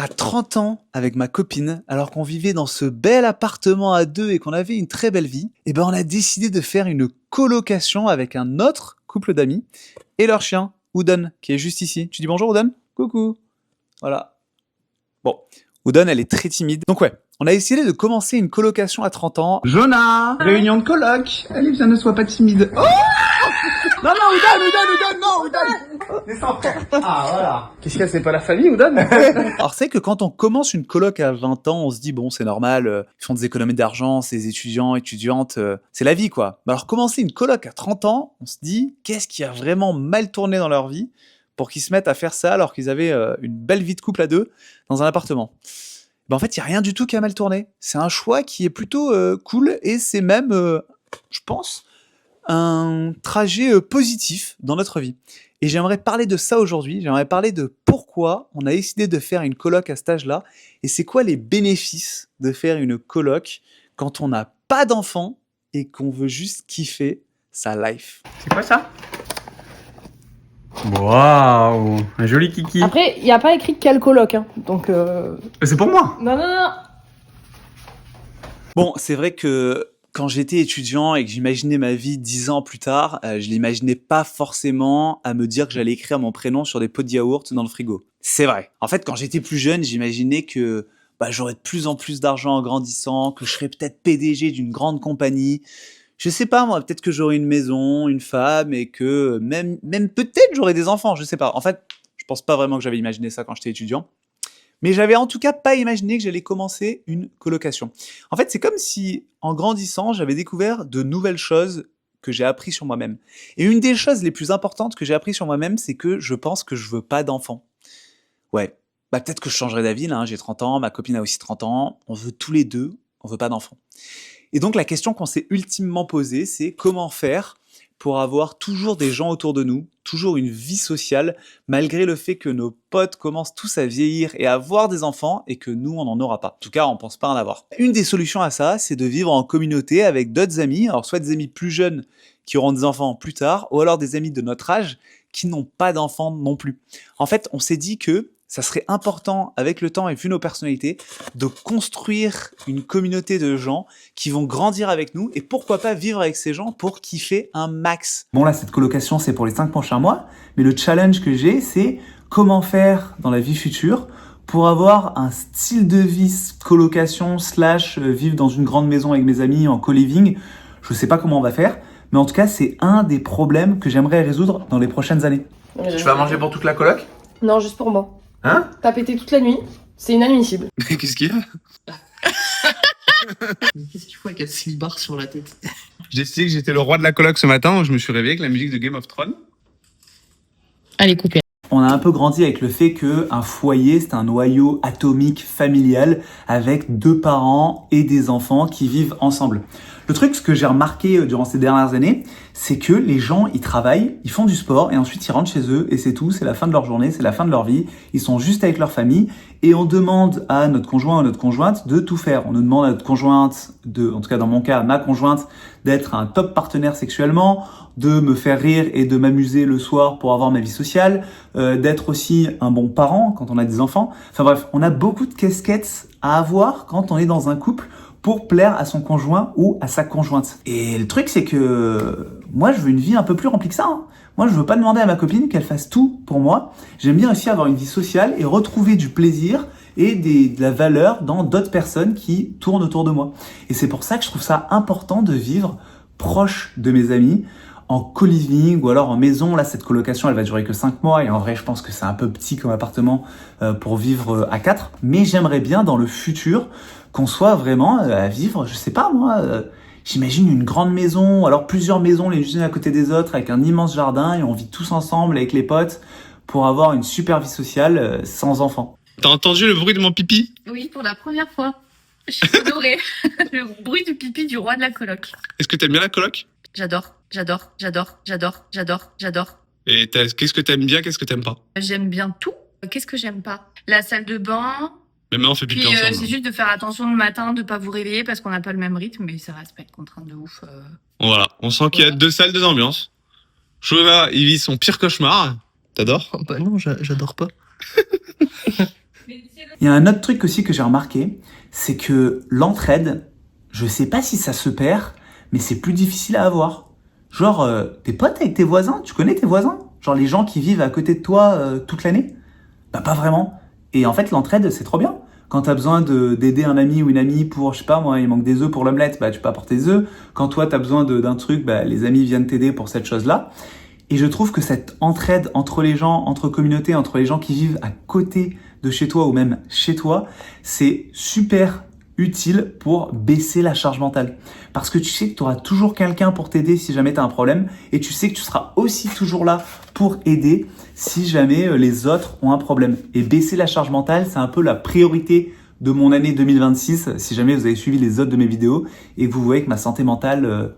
à 30 ans avec ma copine, alors qu'on vivait dans ce bel appartement à deux et qu'on avait une très belle vie, et ben on a décidé de faire une colocation avec un autre couple d'amis et leur chien, Oudon, qui est juste ici. Tu dis bonjour Oudon? Coucou. Voilà. Bon, Oudon, elle est très timide. Donc ouais, on a décidé de commencer une colocation à 30 ans. Jonah, réunion de coloc. Allez, viens, ne sois pas timide. Oh non, Oudon. Descends. Ah, voilà. Qu'est-ce qu'il y a, c'est pas la famille, Oudon? Alors c'est que quand on commence une coloc à 20 ans, on se dit bon c'est normal, ils font des économies d'argent, ces étudiants, étudiantes, c'est la vie quoi. Mais alors commencer une coloc à 30 ans, on se dit qu'est-ce qui a vraiment mal tourné dans leur vie pour qu'ils se mettent à faire ça alors qu'ils avaient une belle vie de couple à deux dans un appartement. En fait il y a rien du tout qui a mal tourné. C'est un choix qui est plutôt cool et c'est même, je pense, un trajet positif dans notre vie. Et j'aimerais parler de ça aujourd'hui, j'aimerais parler de pourquoi on a décidé de faire une coloc à cet âge-là, et c'est quoi les bénéfices de faire une coloc quand on n'a pas d'enfant et qu'on veut juste kiffer sa life. C'est quoi ça? Waouh, un joli kiki. Après, il n'y a pas écrit quel coloc, hein. Donc. C'est pour moi. Non. Bon, c'est vrai que quand j'étais étudiant et que j'imaginais ma vie 10 ans plus tard, je l'imaginais pas forcément à me dire que j'allais écrire mon prénom sur des pots de yaourt dans le frigo. C'est vrai. En fait, quand j'étais plus jeune, j'imaginais que j'aurais de plus en plus d'argent en grandissant, que je serais peut-être PDG d'une grande compagnie. Je sais pas moi, peut-être que j'aurais une maison, une femme et que même peut-être j'aurais des enfants, je sais pas. En fait, je pense pas vraiment que j'avais imaginé ça quand j'étais étudiant. Mais j'avais en tout cas pas imaginé que j'allais commencer une colocation. En fait, c'est comme si, en grandissant, j'avais découvert de nouvelles choses que j'ai appris sur moi-même. Et une des choses les plus importantes que j'ai appris sur moi-même, c'est que je pense que je veux pas d'enfant. Ouais, peut-être que je changerai d'avis, là, hein, j'ai 30 ans, ma copine a aussi 30 ans, on veut tous les deux, on veut pas d'enfant. Et donc la question qu'on s'est ultimement posée, c'est comment faire pour avoir toujours des gens autour de nous, toujours une vie sociale, malgré le fait que nos potes commencent tous à vieillir et à avoir des enfants et que nous, on n'en aura pas. En tout cas, on pense pas en avoir. Une des solutions à ça, c'est de vivre en communauté avec d'autres amis, alors soit des amis plus jeunes qui auront des enfants plus tard, ou alors des amis de notre âge qui n'ont pas d'enfants non plus. En fait, on s'est dit que ça serait important, avec le temps et vu nos personnalités, de construire une communauté de gens qui vont grandir avec nous et pourquoi pas vivre avec ces gens pour kiffer un max. Bon là, cette colocation, c'est pour les 5 prochains mois, mais le challenge que j'ai, c'est comment faire dans la vie future pour avoir un style de vie colocation / vivre dans une grande maison avec mes amis en co-living. Je sais pas comment on va faire, mais en tout cas, c'est un des problèmes que j'aimerais résoudre dans les prochaines années. Tu vas manger pour toute la coloc? Non, juste pour moi. Hein? T'as pété toute la nuit, c'est inadmissible. Mais qu'est-ce qu'il y a? Mais qu'est-ce qu'il faut avec un slibard sur la tête? J'ai décidé que j'étais le roi de la coloc ce matin, je me suis réveillé avec la musique de Game of Thrones. Allez, coupez. On a un peu grandi avec le fait qu'un foyer, c'est un noyau atomique familial avec 2 parents et des enfants qui vivent ensemble. Le truc, ce que j'ai remarqué durant ces dernières années, c'est que les gens, ils travaillent, ils font du sport et ensuite ils rentrent chez eux et c'est tout, c'est la fin de leur journée, c'est la fin de leur vie. Ils sont juste avec leur famille et on demande à notre conjoint ou notre conjointe de tout faire. On nous demande à notre conjointe, en tout cas dans mon cas, à ma conjointe, d'être un top partenaire sexuellement, de me faire rire et de m'amuser le soir pour avoir ma vie sociale, d'être aussi un bon parent quand on a des enfants. Enfin bref, on a beaucoup de casquettes à avoir quand on est dans un couple pour plaire à son conjoint ou à sa conjointe. Et le truc, c'est que moi, je veux une vie un peu plus remplie que ça, hein. Moi, je veux pas demander à ma copine qu'elle fasse tout pour moi. J'aime bien aussi avoir une vie sociale et retrouver du plaisir et de la valeur dans d'autres personnes qui tournent autour de moi. Et c'est pour ça que je trouve ça important de vivre proche de mes amis, en co-living ou alors en maison. Là, cette colocation, elle va durer que 5 mois et en vrai, je pense que c'est un peu petit comme appartement pour vivre à 4. Mais j'aimerais bien dans le futur qu'on soit vraiment à vivre, je sais pas moi, j'imagine une grande maison, alors plusieurs maisons les unes à côté des autres avec un immense jardin et on vit tous ensemble avec les potes pour avoir une super vie sociale sans enfants. T'as entendu le bruit de mon pipi? Oui, pour la première fois. J'ai adoré le bruit du pipi du roi de la coloc. Est-ce que t'aimes bien la coloc? J'adore. Et qu'est-ce que t'aimes bien, qu'est-ce que t'aimes pas? J'aime bien tout. Qu'est-ce que j'aime pas? La salle de bain. Mais maintenant on fait pipi Puis ensemble. c'est juste de faire attention le matin, de pas vous réveiller parce qu'on n'a pas le même rythme, mais ça reste pas être contrainte de ouf. Voilà, on sent qu'il y a 2 salles, 2 ambiances. Shona, il vit son pire cauchemar. T'adores? Oh bah non, j'adore pas. Mais c'est le Il y a un autre truc aussi que j'ai remarqué, c'est que l'entraide, je sais pas si ça se perd, mais c'est plus difficile à avoir. Genre, t'es pote avec tes voisins, tu connais tes voisins? Genre les gens qui vivent à côté de toi toute l'année? Bah pas vraiment. Et en fait, l'entraide, c'est trop bien. Quand t'as besoin d'aider un ami ou une amie pour, je sais pas moi, il manque des œufs pour l'omelette, bah tu peux apporter des œufs. Quand toi, t'as besoin d'un truc, bah les amis viennent t'aider pour cette chose-là. Et je trouve que cette entraide entre les gens, entre communautés, entre les gens qui vivent à côté de chez toi ou même chez toi, c'est super utile pour baisser la charge mentale. Parce que tu sais que tu auras toujours quelqu'un pour t'aider si jamais tu as un problème et tu sais que tu seras aussi toujours là pour aider si jamais les autres ont un problème. Et baisser la charge mentale, c'est un peu la priorité de mon année 2026 si jamais vous avez suivi les autres de mes vidéos et que vous voyez que ma santé mentale,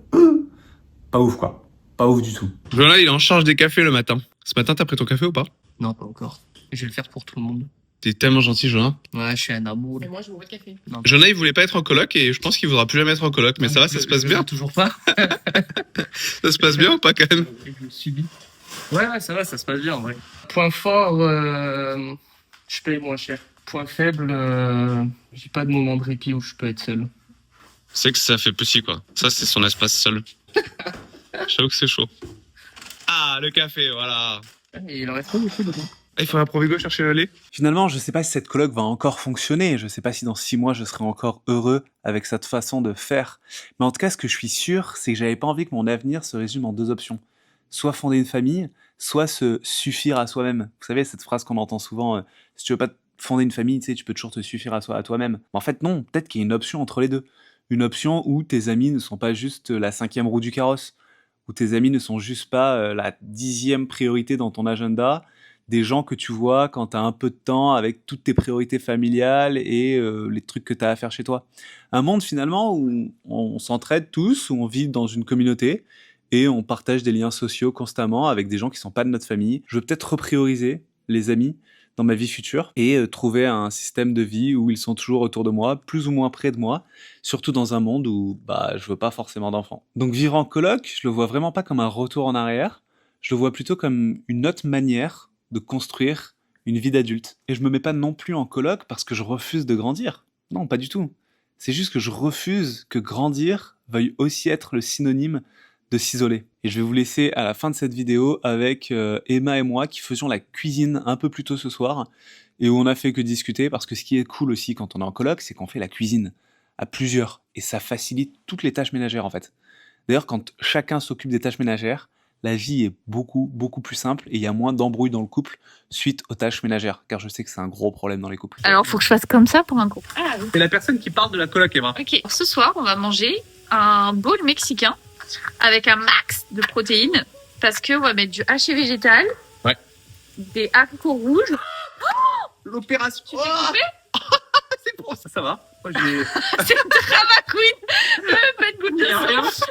pas ouf quoi. Pas ouf du tout. Jonah, il est en charge des cafés le matin. Ce matin, t'as pris ton café ou pas? Non, pas encore. Je vais le faire pour tout le monde. T'es tellement gentil, Jonah. Ouais, je suis un amour. Mais moi, je bois pas de café. Non. Jonah, il voulait pas être en coloc et je pense qu'il voudra plus jamais être en coloc. Mais ça va, ça se passe bien. Toujours pas. Ça se passe bien ou pas quand même? Je le subis. Ouais, ça va, ça se passe bien en vrai. Point fort, je paye moins cher. Point faible, j'ai pas de moment de répit où je peux être seul. C'est que ça fait petit quoi. Ça, c'est son espace seul. J'avoue que c'est chaud. Ah, le café, voilà. Et il en reste pas beaucoup dedans. Ah, il faudra pour Hugo chercher le lait. Finalement, je sais pas si cette coloc va encore fonctionner. Je sais pas si dans 6 mois, je serai encore heureux avec cette façon de faire. Mais en tout cas, ce que je suis sûr, c'est que j'avais pas envie que mon avenir se résume en 2 options. Soit fonder une famille, soit se suffire à soi-même. Vous savez, cette phrase qu'on entend souvent, si tu veux pas fonder une famille, tu sais, tu peux toujours te suffire à toi-même. Mais en fait, non, peut-être qu'il y a une option entre les deux. Une option où tes amis ne sont pas juste la 5e roue du carrosse, où tes amis ne sont juste pas la 10e priorité dans ton agenda, des gens que tu vois quand tu as un peu de temps avec toutes tes priorités familiales et les trucs que tu as à faire chez toi. Un monde finalement où on s'entraide tous, où on vit dans une communauté et on partage des liens sociaux constamment avec des gens qui sont pas de notre famille. Je veux peut-être reprioriser les amis dans ma vie future et trouver un système de vie où ils sont toujours autour de moi, plus ou moins près de moi, surtout dans un monde où je veux pas forcément d'enfants. Donc vivre en coloc, je le vois vraiment pas comme un retour en arrière, je le vois plutôt comme une autre manière de construire une vie d'adulte. Et je me mets pas non plus en coloc parce que je refuse de grandir. Non, pas du tout. C'est juste que je refuse que grandir veuille aussi être le synonyme de s'isoler. Et je vais vous laisser à la fin de cette vidéo avec Emma et moi qui faisions la cuisine un peu plus tôt ce soir et où on a fait que discuter parce que ce qui est cool aussi quand on est en coloc, c'est qu'on fait la cuisine à plusieurs et ça facilite toutes les tâches ménagères en fait. D'ailleurs, quand chacun s'occupe des tâches ménagères, la vie est beaucoup plus simple et il y a moins d'embrouilles dans le couple suite aux tâches ménagères, car je sais que c'est un gros problème dans les couples. Alors, faut que je fasse comme ça pour un couple. Ah oui. C'est la personne qui parle de la coloc, Emma. Ok. Ce soir, on va manger un bowl mexicain avec un max de protéines parce qu'on va mettre du haché végétal, ouais, des haricots rouges. L'opération. Tu t'es coupé? C'est bon, ça va. Moi, j'ai... C'est une drama queen. Pas de goutte de rien. sang.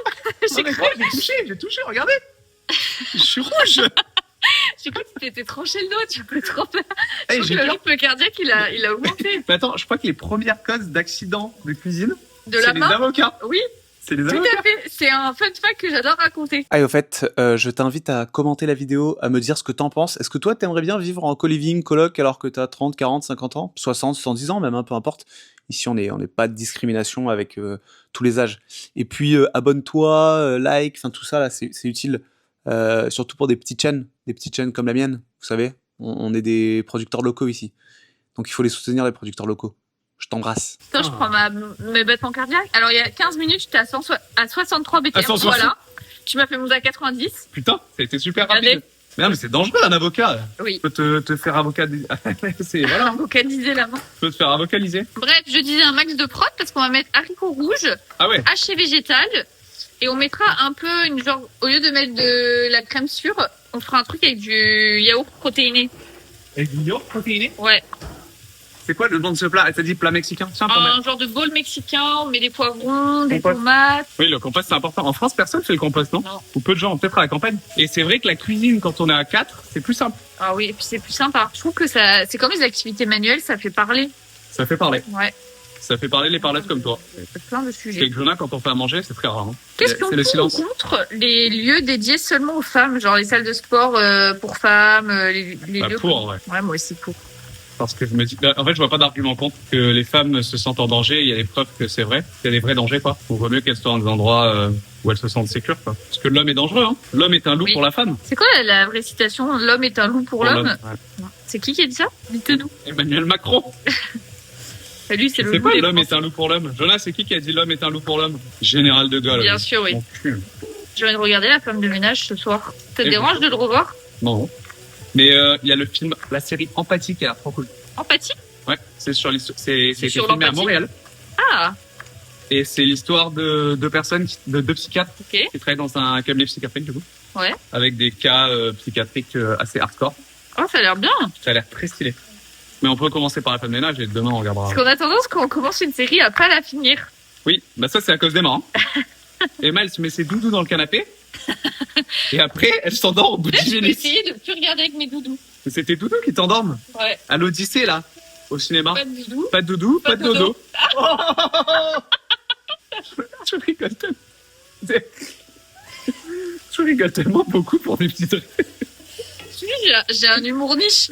J'ai touché, regardez. Je suis rouge. J'ai cru que tu t'étais tranché le dos, tu peux trop peur. Hey, Je trouve que le rythme cardiaque, il a augmenté. Mais attends, je crois que les premières causes d'accidents de cuisine, De c'est la les main? avocats. Oui, C'est les tout avocats. à fait. C'est un fun fact que j'adore raconter. Ah et au fait, je t'invite à commenter la vidéo, à me dire ce que t'en penses. Est-ce que toi t'aimerais bien vivre en co-living, coloc, alors que t'as 30, 40, 50 ans, 60, 70 ans même, peu importe. Ici on n'est pas de discrimination avec tous les âges. Et puis abonne-toi, like, enfin tout ça là, c'est utile. Surtout pour des petites chaînes comme la mienne, vous savez, on est des producteurs locaux ici. Donc il faut les soutenir, les producteurs locaux. Je t'embrasse. Attends, je prends mes battements cardiaques. Alors, il y a 15 minutes, j'étais à 63 BPM. À 160. Voilà. Tu m'as fait monter à 90. Putain, ça a été super Regardez. rapide. Mais non, mais c'est dangereux un avocat. Oui. Tu peux te faire avocat. C'est voilà. Vocaliser la main. Tu peux te faire avocaliser. Bref, je disais un max de prot parce qu'on va mettre haricots rouges, Ah ouais. haché végétal. Et on mettra un peu au lieu de mettre de la crème sûre, on fera un truc avec du yaourt protéiné. Avec du yaourt protéiné. Ouais. C'est quoi le nom de ce plat? Elle t'a dit plat mexicain. Tiens, pour Un mettre. genre de bowl mexicain, on met des poivrons, des Compost. tomates. Oui, le compost c'est important. En France, personne fait le compost, non? Non. Ou peu de gens, peut-être à la campagne. Et c'est vrai que la cuisine, quand on est à 4, c'est plus simple. Ah oui, et puis c'est plus sympa. Je trouve que c'est comme les activités manuelles, ça fait parler. Ça fait parler. Ouais. Ça fait parler les parlettes comme toi. C'est plein de sujets. Avec Jonah, quand on fait à manger, c'est très rare. Hein. Qu'est-ce qu'on C'est le pour silence. ou contre les lieux dédiés seulement aux femmes, genre les salles de sport pour femmes, les Bah, lieux pour, ouais. Ouais, moi aussi pour. Parce que je me dis, en fait, je vois pas d'argument contre que les femmes se sentent en danger. Il y a des preuves que c'est vrai. Il y a des vrais dangers, quoi. Il vaut mieux qu'elles soient dans des endroits où elles se sentent sécures, quoi. Parce que l'homme est dangereux, hein. L'homme est un loup Oui. pour la femme. C'est quoi la vraie citation? L'homme est un loup pour l'homme. Ouais. C'est qui a dit ça? Dites-nous. Emmanuel Macron. Lui, c'est Je le sais loup pas, des l'homme est Français. un loup pour l'homme. Jonas, c'est qui a dit l'homme est un loup pour l'homme? Général de Gaulle. Bien sûr, oui. Mon cul. J'ai envie de regarder La Femme de ménage ce soir. Ça te Et dérange de le revoir? Non. Mais il y a le film, la série Empathie qui a l'air trop cool. Empathie? Ouais, c'est sur l'histoire, c'est été sur filmé à l'empathie Montréal. Ah, Et c'est l'histoire de deux personnes, de deux psychiatres ok. qui travaillent dans un cabinet psychiatrique, du coup. Ouais. Avec des cas psychiatriques assez hardcore. Oh, ça a l'air bien. Ça a l'air très stylé. Mais on peut commencer par la femme de ménage et demain on regardera. Parce qu'on a tendance, quand on commence une série, à pas la finir. Oui, bah ça c'est à cause d'Emma. Hein. Emma, elle se met ses doudous dans le canapé. Et après, elle s'endort au bout de 10 Je vais minutes. essayer de plus regarder avec mes doudous. C'est tes doudous qui t'endorment. Ouais. À l'Odyssée, là, au cinéma. Pas de doudous. Pas de doudou, Pas pas de de dodo. Je rigole tellement. Je rigole tellement beaucoup pour des petits trucs. J'ai un humour niche.